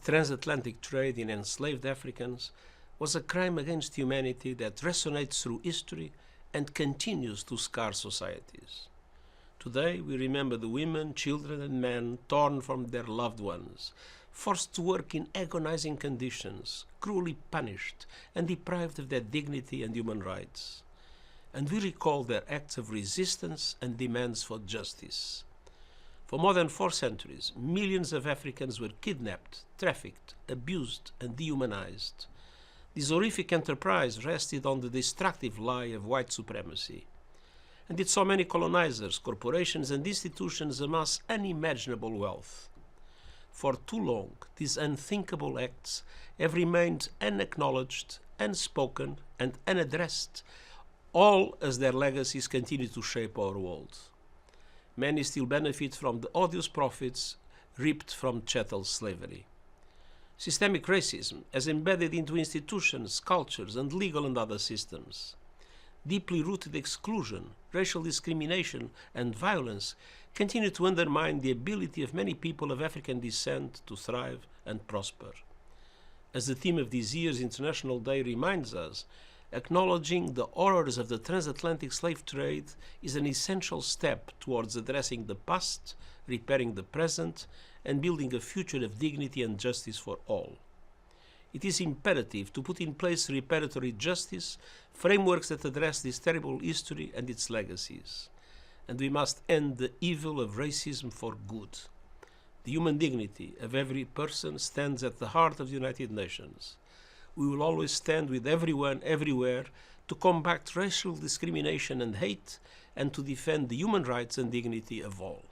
transatlantic trade in enslaved Africans was a crime against humanity that resonates through history and continues to scar societies. Today we remember the women, children and men torn from their loved ones, forced to work in agonizing conditions, cruelly punished and deprived of their dignity and human rights. And we recall their acts of resistance and demands for justice. For more than 4 centuries, millions of Africans were kidnapped, trafficked, abused and dehumanized. This horrific enterprise rested on the destructive lie of white supremacy. And it saw many colonizers, corporations and institutions amass unimaginable wealth. For too long, these unthinkable acts have remained unacknowledged, unspoken and unaddressed, all as their legacies continue to shape our world. Many still benefit from the odious profits reaped from chattel slavery. Systemic racism has embedded into institutions, cultures and legal and other systems. Deeply rooted exclusion, racial discrimination and violence continue to undermine the ability of many people of African descent to thrive and prosper. As the theme of this year's International Day reminds us, acknowledging the horrors of the transatlantic slave trade is an essential step towards addressing the past, repairing the present, and building a future of dignity and justice for all. It is imperative to put in place reparatory justice, frameworks that address this terrible history and its legacies. And we must end the evil of racism for good. The human dignity of every person stands at the heart of the United Nations. We will always stand with everyone, everywhere, to combat racial discrimination and hate, and to defend the human rights and dignity of all.